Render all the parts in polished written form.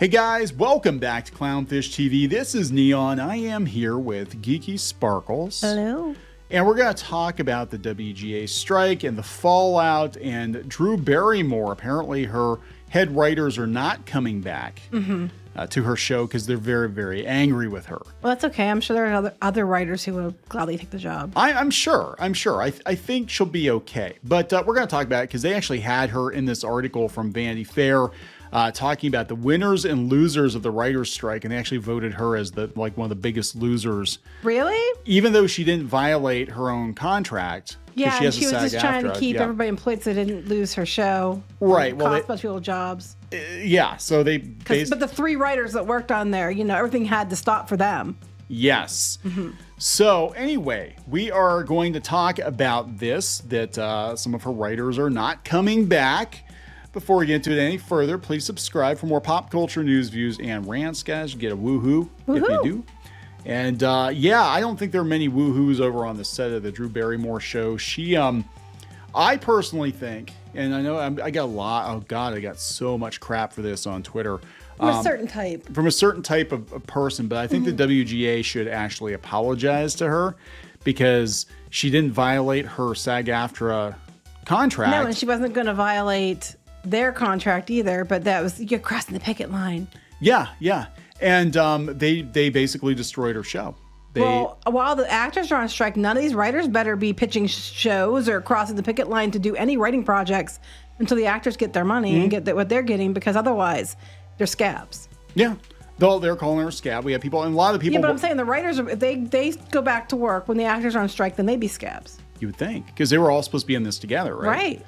Hey guys, welcome back to Clownfish TV. This is Neon. I am here with Geeky Sparkles. Hello. And we're going to talk about the WGA strike and the fallout and Drew Barrymore. Apparently her head writers are not coming back to her show because they're very, very angry with her. Well, that's okay. I'm sure there are other writers who will gladly take the job. I'm sure. I think she'll be okay. But we're going to talk about it because they actually had her in this article from Vanity Fair talking about the winners and losers of the writers' strike, and they actually voted her as one of the biggest losers. Really? Even though she didn't violate her own contract. Yeah, she, and she was just trying to keep everybody employed so they didn't lose her show. Right. Well, cost a bunch of people jobs. Yeah. So they. But the three writers that worked on there, everything had to stop for them. Yes. So anyway, we are going to talk about this, that some of her writers are not coming back. Before we get into it any further, please subscribe for more pop culture news, views, and rants, guys. You get a woohoo if you do. And yeah, I don't think there are many woohoos over on the set of the Drew Barrymore show. She, I personally think, and I know I got a lot, oh God, I got so much crap for this on Twitter. From a certain type. From a certain type of person, but I think the WGA should actually apologize to her because she didn't violate her sag-aftra contract. No, and she wasn't going to violate their contract either, but that was, you're crossing the picket line. Yeah. And they basically destroyed her show. Well, while the actors are on strike, none of these writers better be pitching shows or crossing the picket line to do any writing projects until the actors get their money and get what they're getting, because otherwise they're scabs. Yeah. They're calling her a scab. We have people, and a lot of people. Yeah, but I'm saying the writers, if they go back to work when the actors are on strike, then they'd be scabs. You would think, because they were all supposed to be in this together, right? Right.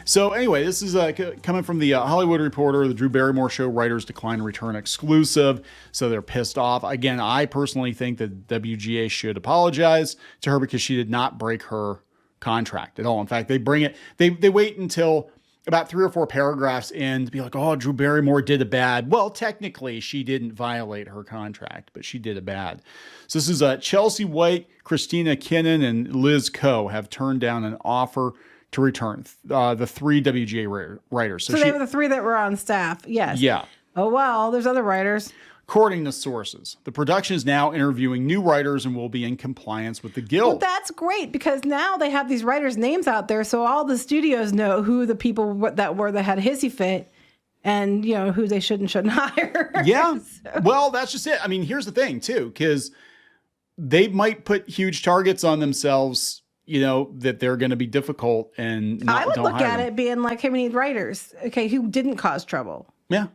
So anyway, this is coming from the Hollywood Reporter. The Drew Barrymore show writers decline to return exclusive, so they're pissed off. Again, I personally think that WGA should apologize to her because she did not break her contract at all. In fact, they wait until about 3 or 4 paragraphs in to be like, oh, Drew Barrymore did a bad. Well, technically, she didn't violate her contract, but she did a bad. So this is Chelsea White, Christina Kinnon, and Liz Coe have turned down an offer to return. The 3 WGA writers. So they were the 3 that were on staff. Yes. Yeah. Oh, well, there's other writers. According to sources, the production is now interviewing new writers and will be in compliance with the guild. Well, that's great, because now they have these writers' names out there, so all the studios know who the people that had a hissy fit, and who they should and shouldn't hire. Yeah. Well, that's just it. I mean, here's the thing too, because they might put huge targets on themselves, that they're going to be difficult, and I would look at it being like, hey, we need writers, okay, who didn't cause trouble. Yeah.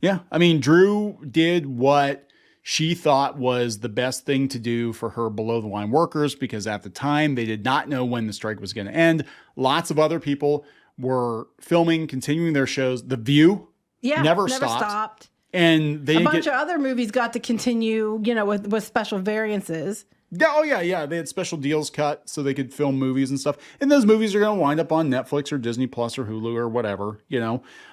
Yeah. I mean, Drew did what she thought was the best thing to do for her below the line workers, because at the time they did not know when the strike was going to end. Lots of other people were filming, continuing their shows. The View never stopped. And a bunch of other movies got to continue, with special variances. Oh, yeah. They had special deals cut so they could film movies and stuff. And those movies are going to wind up on Netflix or Disney Plus or Hulu or whatever,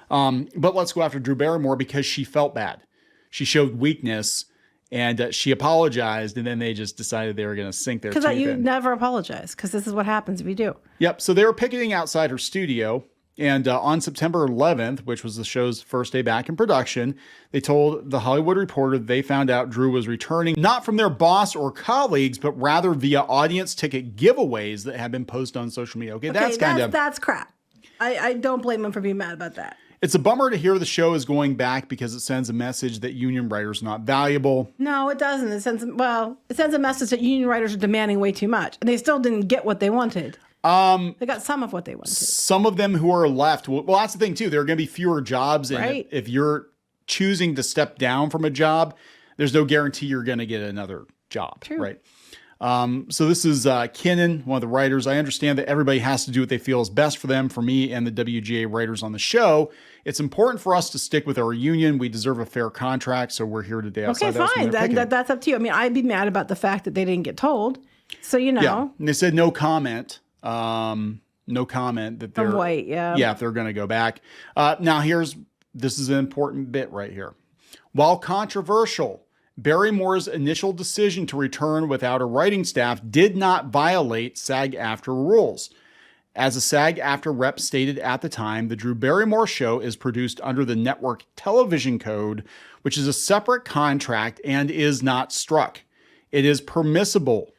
But let's go after Drew Barrymore because she felt bad. She showed weakness, and she apologized, and then they just decided they were going to sink their teeth in. Because you never apologize, because this is what happens if you do. Yep. So they were picketing outside her studio. And on September 11th, which was the show's first day back in production, they told the Hollywood Reporter they found out Drew was returning not from their boss or colleagues, but rather via audience ticket giveaways that had been posted on social media. Okay, that's crap. I don't blame them for being mad about that. It's a bummer to hear the show is going back because it sends a message that union writers are not valuable. No, it doesn't. It sends a message that union writers are demanding way too much, and they still didn't get what they wanted. They got some of what they wanted. Some of them who are left, well, that's the thing too. There are going to be fewer jobs, and right. if you're choosing to step down from a job, there's no guarantee you're going to get another job. True. Right? So this is Kinnon, one of the writers. I understand that everybody has to do what they feel is best for them. For me and the WGA writers on the show, it's important for us to stick with our union. We deserve a fair contract, so we're here today. Okay, fine. That's up to you. I mean, I'd be mad about the fact that they didn't get told. So Yeah, and they said no comment. No comment that they're White, if they're going to go back. Now this is an important bit right here. While controversial, Barrymore's initial decision to return without a writing staff did not violate SAG-AFTRA rules. As a SAG-AFTRA rep stated at the time, the Drew Barrymore show is produced under the network television code, which is a separate contract and is not struck. It is permissible.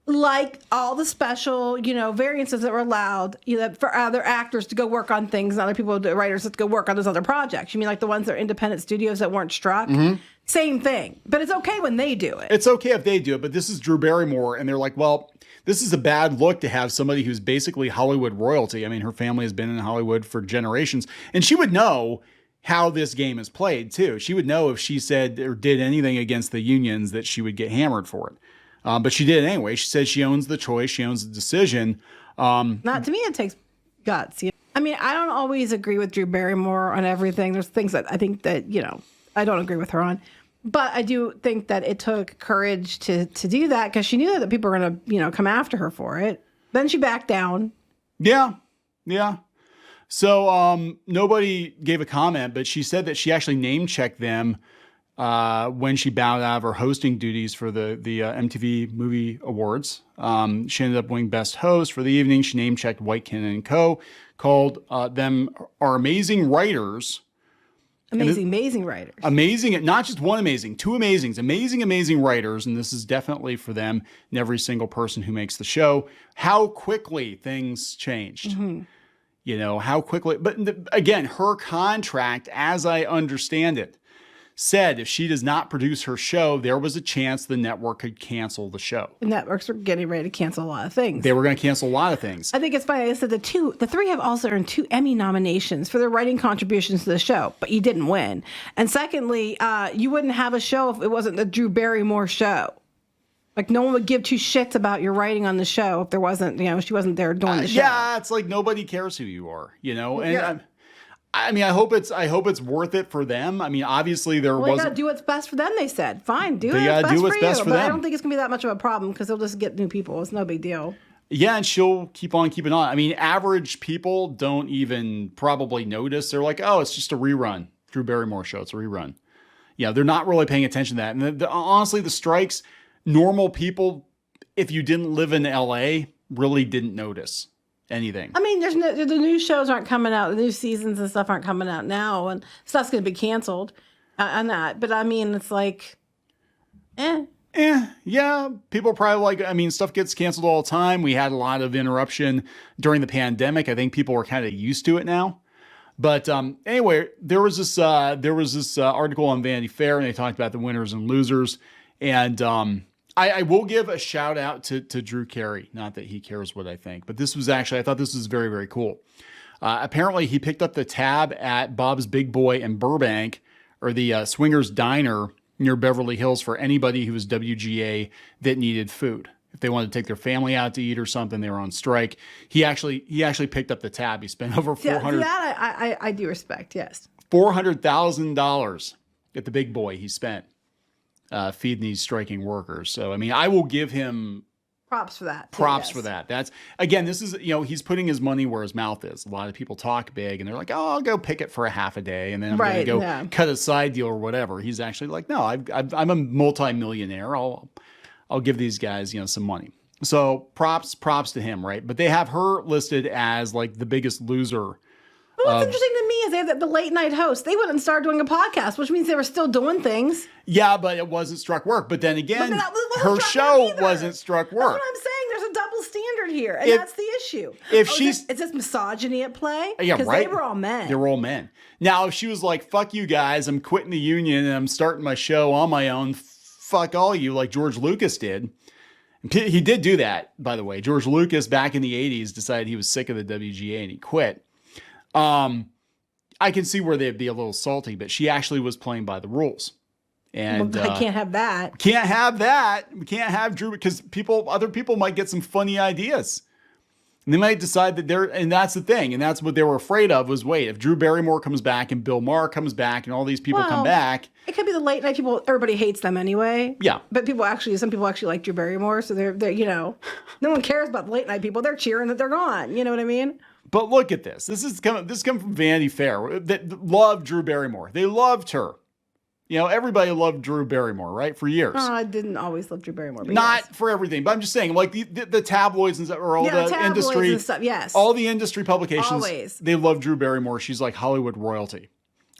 Like all the special, variances that were allowed, for other actors to go work on things and other people, the writers, to go work on those other projects. You mean like the ones that are independent studios that weren't struck? Mm-hmm. Same thing. But it's okay when they do it. It's okay if they do it, but this is Drew Barrymore, and they're like, well, this is a bad look to have somebody who's basically Hollywood royalty. I mean, her family has been in Hollywood for generations, and she would know how this game is played, too. She would know if she said or did anything against the unions that she would get hammered for it. But she did it anyway. She said she owns the choice. She owns the decision. Not to me, it takes guts. I mean, I don't always agree with Drew Barrymore on everything. There's things that I think that, I don't agree with her on. But I do think that it took courage to do that because she knew that people were going to, come after her for it. Then she backed down. Yeah. So nobody gave a comment, but she said that she actually name-checked them when she bowed out of her hosting duties for the MTV Movie Awards. She ended up winning Best Host for the evening. She name-checked Whitekin & Co., called them our amazing writers. Amazing writers. Amazing, not just one amazing, two amazings. Amazing writers, and this is definitely for them and every single person who makes the show. How quickly things changed. Mm-hmm. How quickly. But again, her contract, as I understand it, said if she does not produce her show, there was a chance the network could cancel the show. The networks were getting ready to cancel a lot of things. They were going to cancel a lot of things. I think it's funny. I said the three have also earned 2 Emmy nominations for their writing contributions to the show, but you didn't win. And secondly, you wouldn't have a show if it wasn't the Drew Barrymore show. Like no one would give 2 shits about your writing on the show if there wasn't, she wasn't there doing the show. Yeah, it's like nobody cares who you are, and yeah. I mean, I hope it's worth it for them. I mean, obviously there wasn't. They got to do what's best for them. They said, fine, do what's best for you. But I don't think it's gonna be that much of a problem because they'll just get new people. It's no big deal. Yeah, and she'll keep on keeping on. I mean, average people don't even probably notice. They're like, oh, it's just a rerun. Drew Barrymore show. It's a rerun. Yeah, they're not really paying attention to that. And honestly, the strikes, normal people, if you didn't live in LA, really didn't notice anything. I mean, the new shows aren't coming out. The new seasons and stuff aren't coming out now, and stuff's going to be canceled on that. But I mean, it's like, yeah. People probably stuff gets canceled all the time. We had a lot of interruption during the pandemic. I think people were kind of used to it now. But anyway, there was this article on Vanity Fair, and they talked about the winners and losers. And I will give a shout out to Drew Carrey. Not that he cares what I think, but I thought this was very, very cool. Apparently he picked up the tab at Bob's Big Boy in Burbank, or the Swingers Diner near Beverly Hills, for anybody who was WGA that needed food. If they wanted to take their family out to eat or something, they were on strike. He actually picked up the tab. He spent over $400,000. That I do respect. Yes, $400,000 at the Big Boy he spent. Feeding these striking workers. So, I mean, I will give him props for that. For that. That's, again, this is, he's putting his money where his mouth is. A lot of people talk big and they're like, oh, I'll go pick it for a half a day and then I'm going to go cut a side deal or whatever. He's actually like, no, I'm a multi-millionaire. I'll give these guys, some money. So props to him, right? But they have her listed as like the biggest loser. Well, what's interesting to me is they have the late night host. They wouldn't start doing a podcast, which means they were still doing things. Yeah, but it wasn't struck work. But then again, her show wasn't struck work. That's what I'm saying. There's a double standard here, and that's the issue. Is this misogyny at play? Yeah, right. Because they were all men. They were all men. Now, if she was like, fuck you guys, I'm quitting the union and I'm starting my show on my own, fuck all you, like George Lucas did. He did do that, by the way. George Lucas, back in the 80s, decided he was sick of the WGA and he quit. I can see where they'd be a little salty, but she actually was playing by the rules. And I can't have that. Can't have that. We can't have Drew because other people might get some funny ideas. And they might decide that and that's the thing. And that's what they were afraid of was, wait, if Drew Barrymore comes back and Bill Maher comes back and all these people come back. It could be the late night people. Everybody hates them anyway. Yeah. But some people actually like Drew Barrymore. So they're no one cares about the late night people. They're cheering that they're gone. You know what I mean? But look at this. This comes from Vanity Fair that loved Drew Barrymore. They loved her. You know, everybody loved Drew Barrymore, right? For years. I didn't always love Drew Barrymore. But Not yes. for everything, but I'm just saying, like the tabloids and stuff, or all the tabloids industry, and stuff, yes. all the industry publications, Always. they love Drew Barrymore. She's like Hollywood royalty.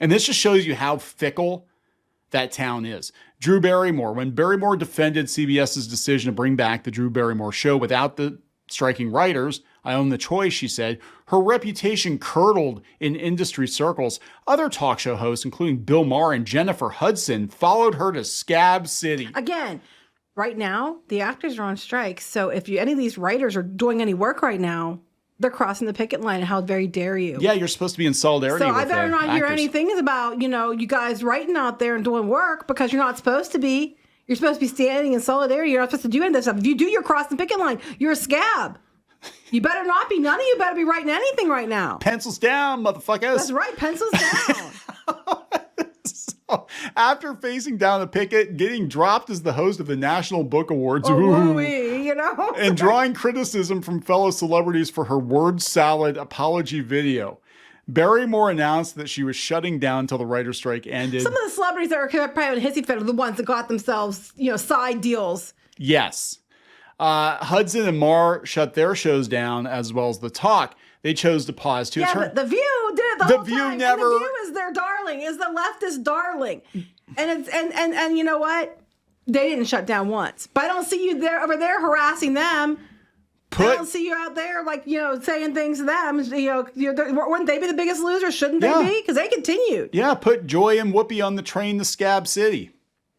And this just shows you how fickle that town is. Drew Barrymore, when Barrymore defended CBS's decision to bring back the Drew Barrymore show without the striking writers, I own the choice, she said, her reputation curdled in industry circles. Other talk show hosts, including Bill Maher and Jennifer Hudson, followed her to Scab City. Again, right now, the actors are on strike. So if any of these writers are doing any work right now, they're crossing the picket line. How very dare you? Yeah, you're supposed to be in solidarity with I better not hear actors. any things about, you guys writing out there and doing work, because you're not supposed to be. You're supposed to be standing in solidarity. You're not supposed to do any of this stuff. If you do, you're crossing the picket line. You're a scab. You better not be. None of you better be writing anything right now. Pencils down, motherfuckers. That's right. Pencils down. So, after facing down the picket, getting dropped as the host of the National Book Awards, and drawing criticism from fellow celebrities for her word salad apology video, Barrymore announced that she was shutting down until the writer's strike ended. Some of the celebrities that are probably on Hissy Fit are the ones that got themselves, side deals. Yes. Hudson and Maher shut their shows down, as well as The Talk. They chose to pause too. Yeah, but The View did it the whole View time. never. And The View is their darling, is the leftist darling, and it's and you know what? They didn't shut down once. But I don't see you there over there harassing them. I don't see you out there saying things to them. Wouldn't they be the biggest losers? Shouldn't they be? Because they continued. Yeah, put Joy and Whoopi on the train to Scab City.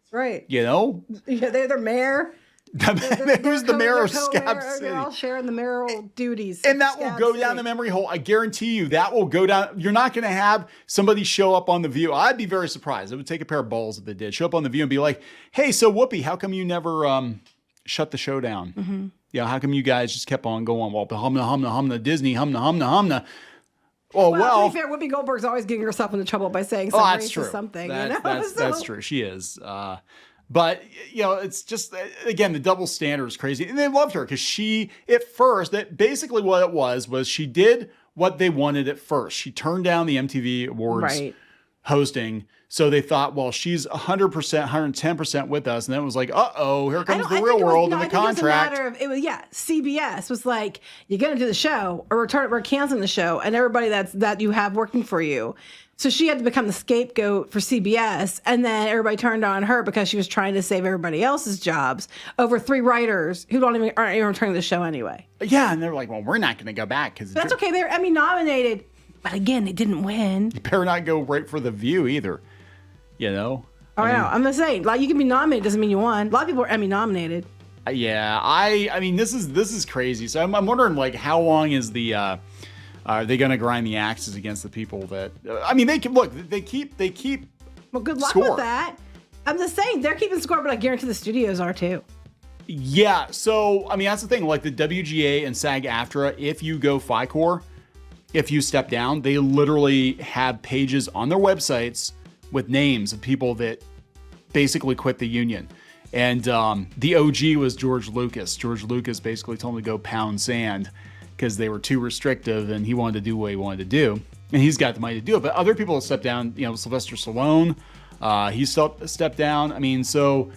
That's right. Yeah, they're their mayor. Who's the mayor of Scab City? They're all sharing the mayoral duties. And that will go down the memory hole. I guarantee you that will go down. You're not going to have somebody show up on The View. I'd be very surprised. It would take a pair of balls if they did. Show up on The View and be like, hey, so Whoopi, how come you never shut the show down? Mm-hmm. How come you guys just kept on going? Well, humna, Disney, humna. Well, to be fair, Whoopi Goldberg's always getting herself into trouble by saying some racist something. That's true. She is. But, it's just, again, the double standard is crazy. And they loved her because she, at first, basically what it was she did what they wanted at first. She turned down the MTV Awards hosting. So they thought, well, she's 100%, 110% with us. And then it was like, uh-oh, here comes the real world and the contract. CBS was like, you're going to do the show or we're canceling the show. And everybody that you have working for you. So she had to become the scapegoat for CBS, and then everybody turned on her because she was trying to save everybody else's jobs over 3 writers who aren't even returning the show anyway. Yeah, and they're like, well, we're not going to go back. That's okay. They were Emmy nominated, but again, they didn't win. You better not go right for The View either, I know. I'm just saying, like, you can be nominated doesn't mean you won. A lot of people are Emmy nominated. Yeah, I mean, this is crazy. So I'm wondering, like, how long is the... are they going to grind the axes against the people that? They can look. They keep. Well, good luck score. with that. I'm just saying they're keeping score, but I guarantee the studios are too. Yeah. So that's the thing. Like the WGA and SAG-AFTRA, if you go FICOR, if you step down, they literally have pages on their websites with names of people that basically quit the union. And the OG was George Lucas. George Lucas basically told him to go pound sand, because they were too restrictive and he wanted to do what he wanted to do. And he's got the money to do it. But other people have stepped down, Sylvester Stallone, he stepped down. So,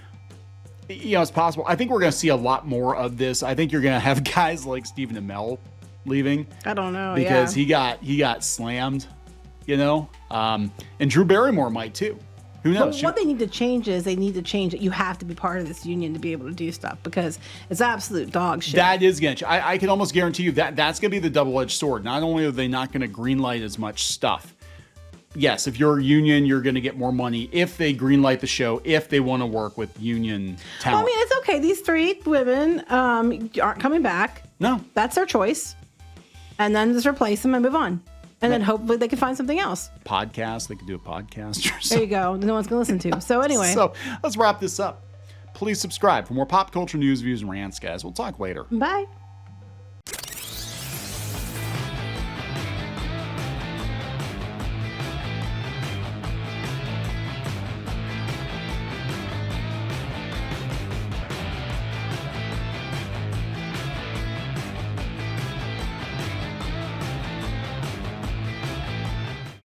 it's possible. I think we're going to see a lot more of this. I think you're going to have guys like Stephen Amell leaving. I don't know. Because he got slammed, and Drew Barrymore might too. Who knows? But what they need to change is they need to change it. You have to be part of this union to be able to do stuff because it's absolute dog shit. That is going to. I can almost guarantee you that's going to be the double-edged sword. Not only are they not going to greenlight as much stuff. Yes, if you're a union, you're going to get more money if they greenlight the show, if they want to work with union talent. Well, it's okay. These 3 women aren't coming back. No. That's their choice. And then just replace them and move on. And then hopefully they can find something else. Podcast. They could do a podcast or something. There you go. No one's going to listen to. So anyway. So let's wrap this up. Please subscribe for more pop culture news, views, and rants, guys. We'll talk later. Bye.